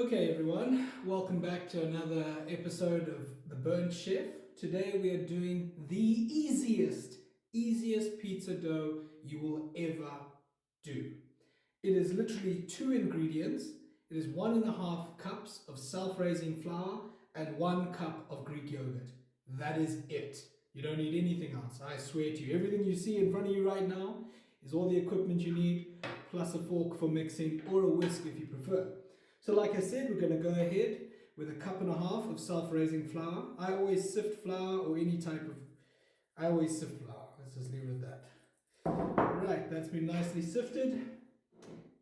Okay everyone, welcome back to another episode of The Burnt Chef. Today we are doing the easiest pizza dough you will ever do. It is literally 2 ingredients. It is 1.5 cups of self-raising flour and 1 cup of Greek yogurt. That is it. You don't need anything else. I swear to you, everything you see in front of you right now is all the equipment you need, plus a fork for mixing or a whisk if you prefer. So like I said, we're going to go ahead with 1.5 cups of self-raising flour. I always sift flour or any type of... I always sift flour. Let's just leave it at that. Right, that's been nicely sifted.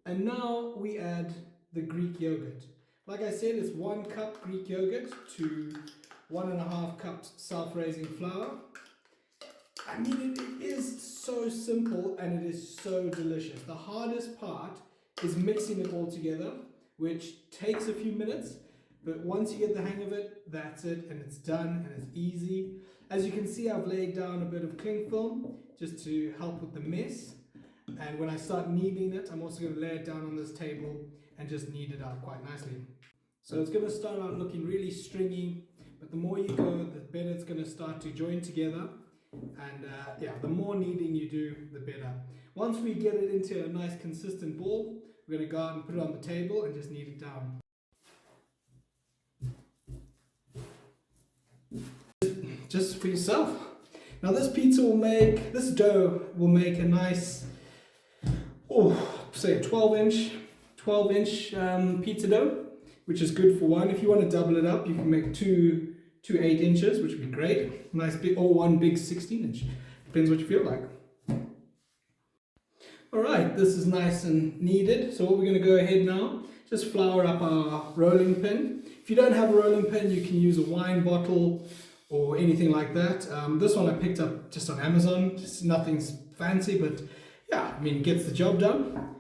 And now we add the Greek yogurt. Like I said, it's 1 cup Greek yogurt to 1.5 cups self-raising flour. I mean, it is so simple and it is so delicious. The hardest part is mixing it all together, which takes a few minutes, but once you get the hang of it, that's it, and it's done, and it's easy. As you can see, I've laid down a bit of cling film just to help with the mess, and when I start kneading it, I'm also going to lay it down on this table and just knead it out quite nicely. So it's going to start out looking really stringy, but the more you go, the better it's going to start to join together, and the more kneading you do, the better. Once we get it into a nice consistent ball, we're going to go out and put it on the table and just knead it down. Just for yourself. Now this dough will make a nice, say a 12-inch pizza dough, which is good for one. If you want to double it up, you can make two 8 inches, which would be great. Nice big, or one big 16-inch. Depends what you feel like. Alright, this is nice and kneaded, so what we're going to go ahead now, just flour up our rolling pin. If you don't have a rolling pin, you can use a wine bottle or anything like that. This one I picked up just on Amazon, just nothing's fancy, but yeah, I mean, it gets the job done.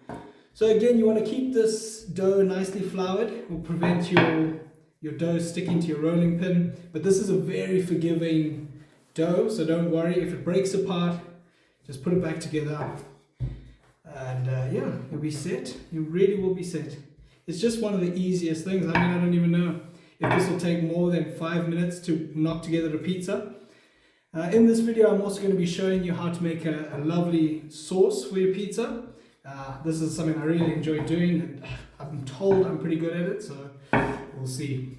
So again, you want to keep this dough nicely floured. It will prevent your dough sticking to your rolling pin, but this is a very forgiving dough, so don't worry. If it breaks apart, just put it back together. And you'll be set. You really will be set. It's just one of the easiest things. I mean, I don't even know if this will take more than 5 minutes to knock together a pizza. In this video, I'm also going to be showing you how to make a lovely sauce for your pizza. This is something I really enjoy doing, and I'm told I'm pretty good at it, so we'll see.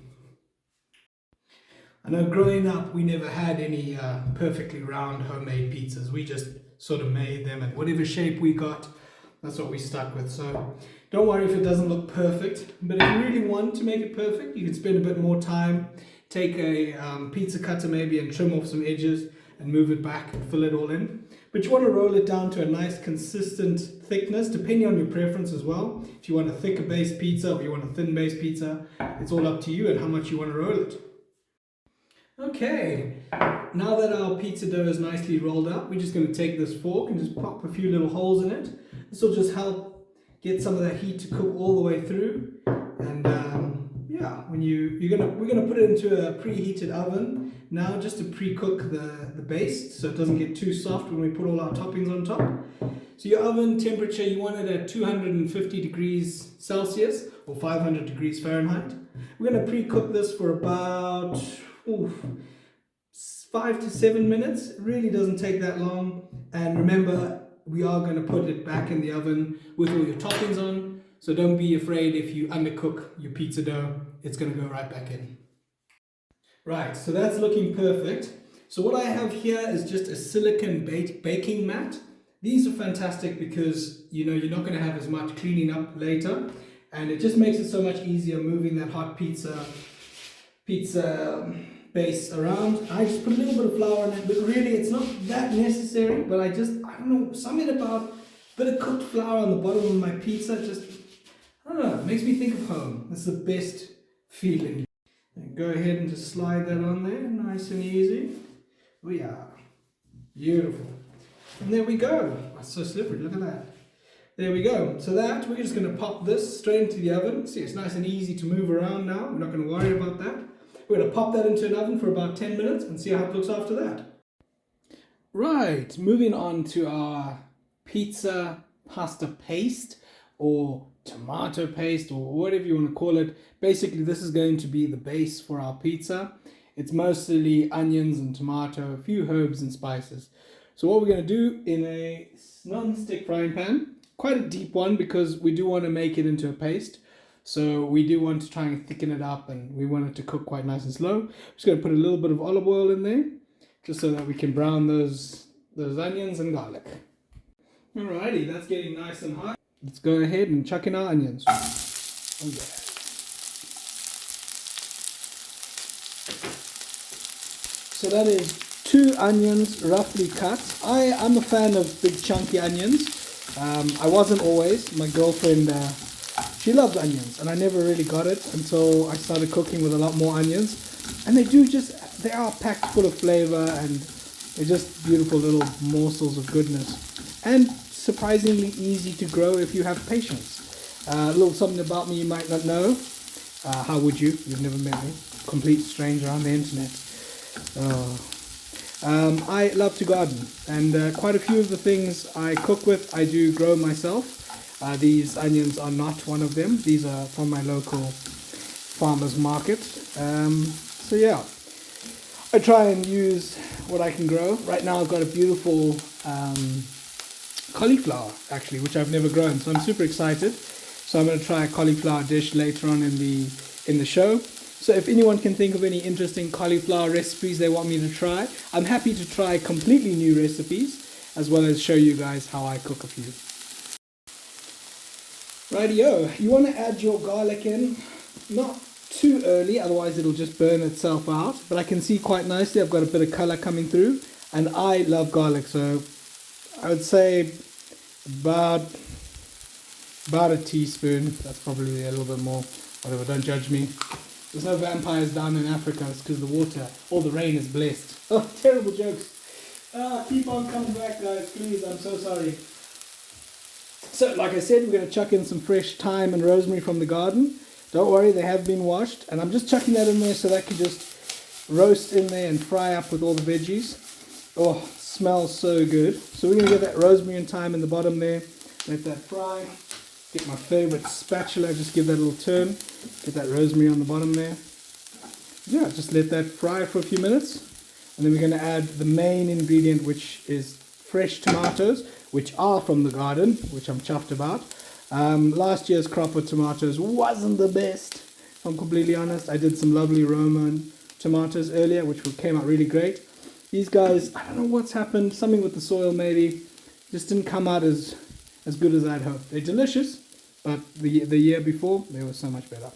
I know growing up, we never had any perfectly round homemade pizzas. We just sort of made them at whatever shape we got. That's what we stuck with. So don't worry if it doesn't look perfect. But if you really want to make it perfect, you can spend a bit more time. Take a pizza cutter maybe and trim off some edges and move it back and fill it all in. But you want to roll it down to a nice consistent thickness, depending on your preference as well. If you want a thicker base pizza or you want a thin base pizza, it's all up to you and how much you want to roll it. Okay, now that our pizza dough is nicely rolled up, we're just going to take this fork and just pop a few little holes in it. This will just help get some of that heat to cook all the way through. And we're gonna put it into a preheated oven now, just to pre-cook the base so it doesn't get too soft when we put all our toppings on top. So your oven temperature, you want it at 250 degrees Celsius or 500 degrees Fahrenheit. We're going to pre-cook this for about 5 to 7 minutes. It really doesn't take that long. And remember, we are going to put it back in the oven with all your toppings on. So don't be afraid if you undercook your pizza dough. It's going to go right back in. Right, so that's looking perfect. So what I have here is just a silicone baking mat. These are fantastic because you're not going to have as much cleaning up later. And it just makes it so much easier moving that hot pizza base around. I just put a little bit of flour in it, but really it's not that necessary. But I don't know, something about a bit of cooked flour on the bottom of my pizza, I don't know, it makes me think of home. It's the best feeling. And go ahead and just slide that on there, nice and easy. We are beautiful. And there we go. It's so slippery, look at that. There we go. So we're just going to pop this straight into the oven. See, it's nice and easy to move around now. We're not going to worry about that. We're going to pop that into an oven for about 10 minutes and see how it looks after that. Right, moving on to our pizza pasta paste, or tomato paste or whatever you want to call it. Basically, this is going to be the base for our pizza. It's mostly onions and tomato, a few herbs and spices. So what we're going to do in a non-stick frying pan, quite a deep one because we do want to make it into a paste. So we do want to try and thicken it up, and we want it to cook quite nice and slow. Just going to put a little bit of olive oil in there, just so that we can brown those onions and garlic. Alrighty, that's getting nice and hot. Let's go ahead and chuck in our onions. Oh yeah. So that is 2 onions roughly cut. I'm a fan of big chunky onions. I wasn't always. My girlfriend, she loves onions, and I never really got it until I started cooking with a lot more onions. And they are packed full of flavor, and they're just beautiful little morsels of goodness. And surprisingly easy to grow if you have patience. A little something about me you might not know. How would you? You've never met me. Complete stranger on the internet. I love to garden, and quite a few of the things I cook with I do grow myself. These onions are not one of them. These are from my local farmer's market. So yeah, I try and use what I can grow. Right now I've got a beautiful cauliflower actually, which I've never grown, so I'm super excited. So I'm going to try a cauliflower dish later on in the show. So if anyone can think of any interesting cauliflower recipes they want me to try, I'm happy to try completely new recipes, as well as show you guys how I cook a few. Rightio, you want to add your garlic in, not too early, otherwise it'll just burn itself out. But I can see quite nicely I've got a bit of color coming through, and I love garlic, so I would say about a teaspoon. That's probably a little bit more. Whatever, don't judge me. There's no vampires down in Africa. It's because the water, all the rain is blessed. Oh, terrible jokes. Keep on coming back, guys, please. I'm so sorry. So, like I said, we're going to chuck in some fresh thyme and rosemary from the garden. Don't worry, they have been washed. And I'm just chucking that in there so that can just roast in there and fry up with all the veggies. Oh, it smells so good. So we're going to get that rosemary and thyme in the bottom there. Let that fry. Get my favorite spatula, just give that a little turn. Get that rosemary on the bottom there. Yeah, just let that fry for a few minutes. And then we're going to add the main ingredient, which is fresh tomatoes, which are from the garden, which I'm chuffed about. Last year's crop of tomatoes wasn't the best, if I'm completely honest. I did some lovely Roman tomatoes earlier, which came out really great. These guys, I don't know what's happened, something with the soil maybe, just didn't come out as good as I'd hoped. They're delicious, but the year before, they were so much better.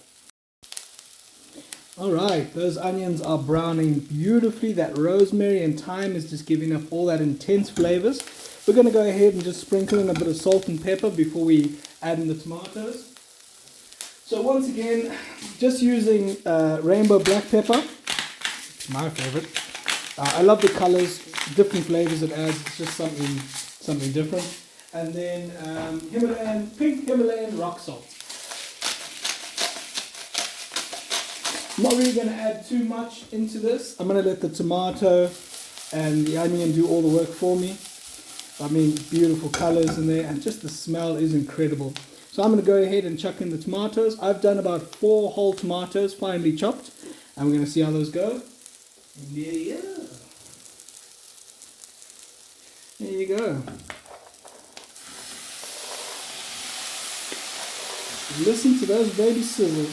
Alright, those onions are browning beautifully. That rosemary and thyme is just giving up all that intense flavors. We're going to go ahead and just sprinkle in a bit of salt and pepper before we add in the tomatoes. So once again, just using rainbow black pepper. It's my favorite. I love the colors, different flavors it adds. It's just something different. And then pink Himalayan rock salt. I'm not really going to add too much into this. I'm going to let the tomato and the onion do all the work for me. I mean, beautiful colors in there, and just the smell is incredible. So I'm going to go ahead and chuck in the tomatoes. I've done about 4 whole tomatoes, finely chopped, and we're going to see how those go. Yeah. There you go. Listen to those babies sizzle.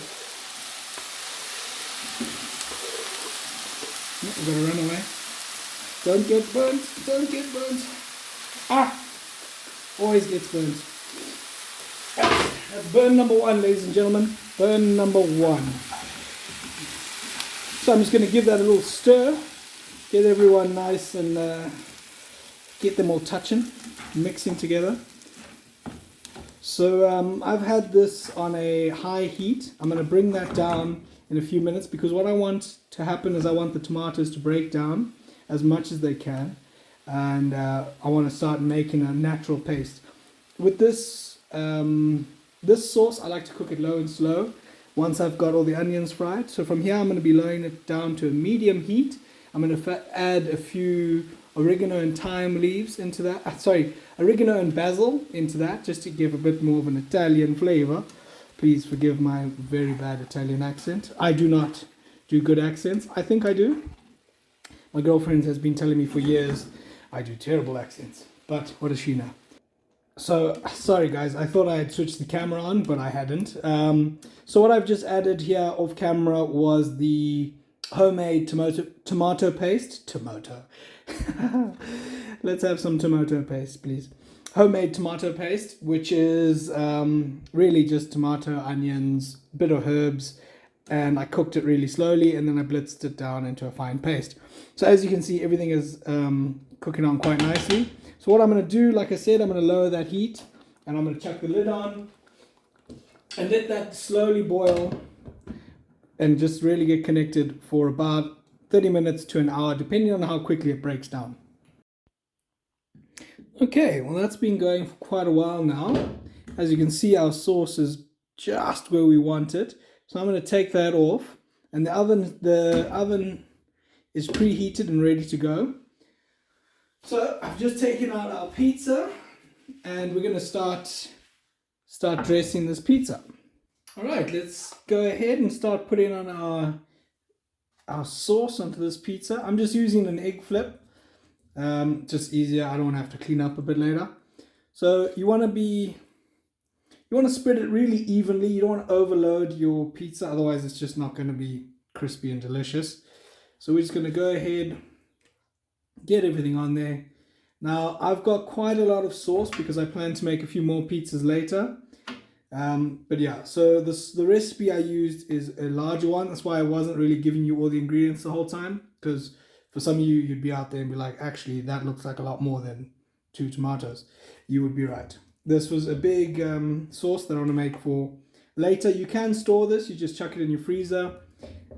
We've got to run away. Don't get burnt. Don't get burnt. Ah! Always gets burnt. That's burn number 1, ladies and gentlemen. Burn number 1. So I'm just going to give that a little stir. Get everyone nice and get them all touching, mixing together. So I've had this on a high heat. I'm going to bring that down in a few minutes, because what I want to happen is I want the tomatoes to break down as much as they can, and I want to start making a natural paste. With this this sauce, I like to cook it low and slow once I've got all the onions fried. So from here I'm going to be lowering it down to a medium heat. I'm going to add a few oregano and thyme leaves into that. oregano and basil into that, just to give a bit more of an Italian flavor. Please forgive my very bad Italian accent. I do not do good accents. I think I do. My girlfriend has been telling me for years I do terrible accents. But what does she know? So, sorry guys, I thought I had switched the camera on, but I hadn't. So what I've just added here off camera was the homemade tomato paste. Tomato. Let's have some tomato paste, please. Homemade tomato paste, which is really just tomato, onions, a bit of herbs, and I cooked it really slowly, and then I blitzed it down into a fine paste. So as you can see, everything is cooking on quite nicely. So what I'm going to do, like I said, I'm going to lower that heat, and I'm going to chuck the lid on and let that slowly boil and just really get connected for about 30 minutes to an hour, depending on how quickly it breaks down. Okay, well that's been going for quite a while now. As you can see, our sauce is just where we want it. So I'm going to take that off, and the oven is preheated and ready to go. So I've just taken out our pizza, and we're going to start dressing this pizza. All right, let's go ahead and start putting on our sauce onto this pizza. I'm just using an egg flip. Just easier. I don't want to have to clean up a bit later. So you want to spread it really evenly. You don't want to overload your pizza, otherwise it's just not going to be crispy and delicious. So we're just going to go ahead, get everything on there. Now I've got quite a lot of sauce because I plan to make a few more pizzas later. But yeah, so the recipe I used is a larger one. That's why I wasn't really giving you all the ingredients the whole time, because for some of you, you'd be out there and be like, actually, that looks like a lot more than 2 tomatoes. You would be right. This was a big sauce that I want to make for later. You can store this. You just chuck it in your freezer,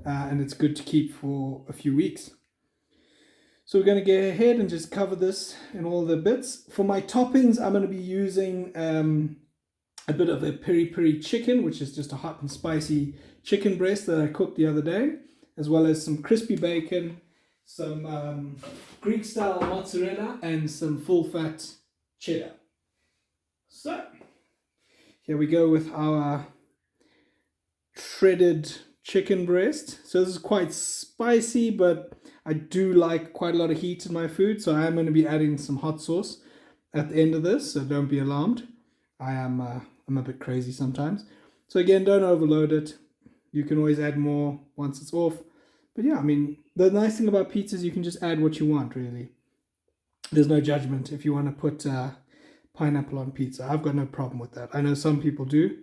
and it's good to keep for a few weeks. So we're going to go ahead and just cover this in all the bits. For my toppings, I'm going to be using a bit of a peri-peri chicken, which is just a hot and spicy chicken breast that I cooked the other day, as well as some crispy bacon, some Greek style mozzarella, and some full fat cheddar. So here we go with our shredded chicken breast. So this is quite spicy, but I do like quite a lot of heat in my food, so I am going to be adding some hot sauce at the end of this, so don't be alarmed. I'm a bit crazy sometimes. So again, don't overload it. You can always add more once it's off. But yeah, I mean, the nice thing about pizza is you can just add what you want, really. There's no judgment if you want to put pineapple on pizza. I've got no problem with that. I know some people do.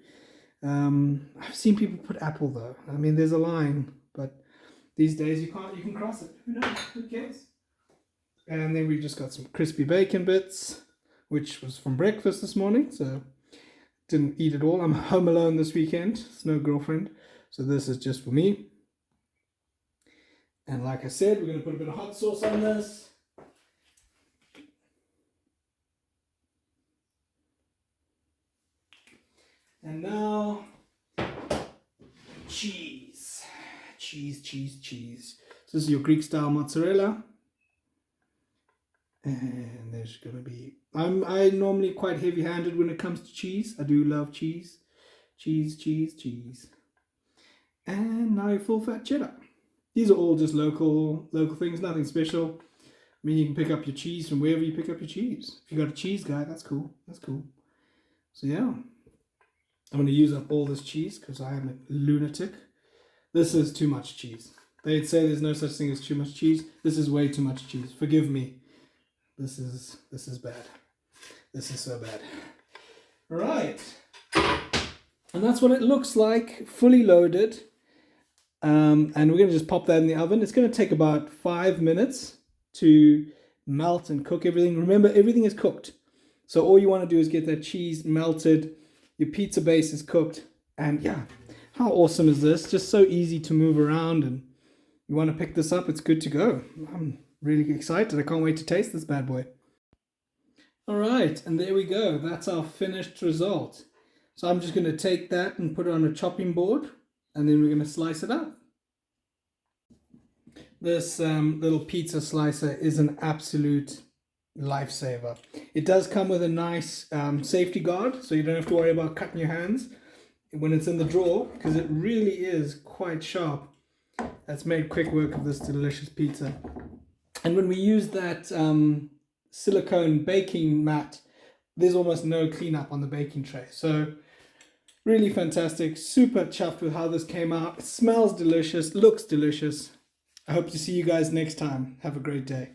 I've seen people put apple, though. I mean, there's a line, but these days you can cross it. Who knows? Who cares? And then we've just got some crispy bacon bits, which was from breakfast this morning, so didn't eat it all. I'm home alone this weekend. It's no girlfriend, so this is just for me. And like I said, we're going to put a bit of hot sauce on this. And now, cheese. Cheese. So this is your Greek style mozzarella. And there's going to be... I normally quite heavy-handed when it comes to cheese. I do love cheese. Cheese. And now your full fat cheddar. These are all just local things, nothing special. I mean, you can pick up your cheese from wherever you pick up your cheese. If you got a cheese guy, that's cool. So yeah, I'm going to use up all this cheese because I am a lunatic. This is too much cheese. They'd say there's no such thing as too much cheese. This is way too much cheese. Forgive me. This is bad. This is so bad. All right. And that's what it looks like, fully loaded. And we're going to just pop that in the oven. It's going to take about 5 minutes to melt and cook everything. Remember, everything is cooked. So all you want to do is get that cheese melted. Your pizza base is cooked. And yeah, how awesome is this? Just so easy to move around. And you want to pick this up, it's good to go. I'm really excited. I can't wait to taste this bad boy. All right, and there we go. That's our finished result. So I'm just going to take that and put it on a chopping board. And then we're going to slice it up. This little pizza slicer is an absolute lifesaver. It does come with a nice safety guard, so you don't have to worry about cutting your hands when it's in the drawer, because it really is quite sharp. That's made quick work of this delicious pizza. And when we use that silicone baking mat, there's almost no cleanup on the baking tray. So really fantastic. Super chuffed with how this came out. It smells delicious, looks delicious. I hope to see you guys next time. Have a great day.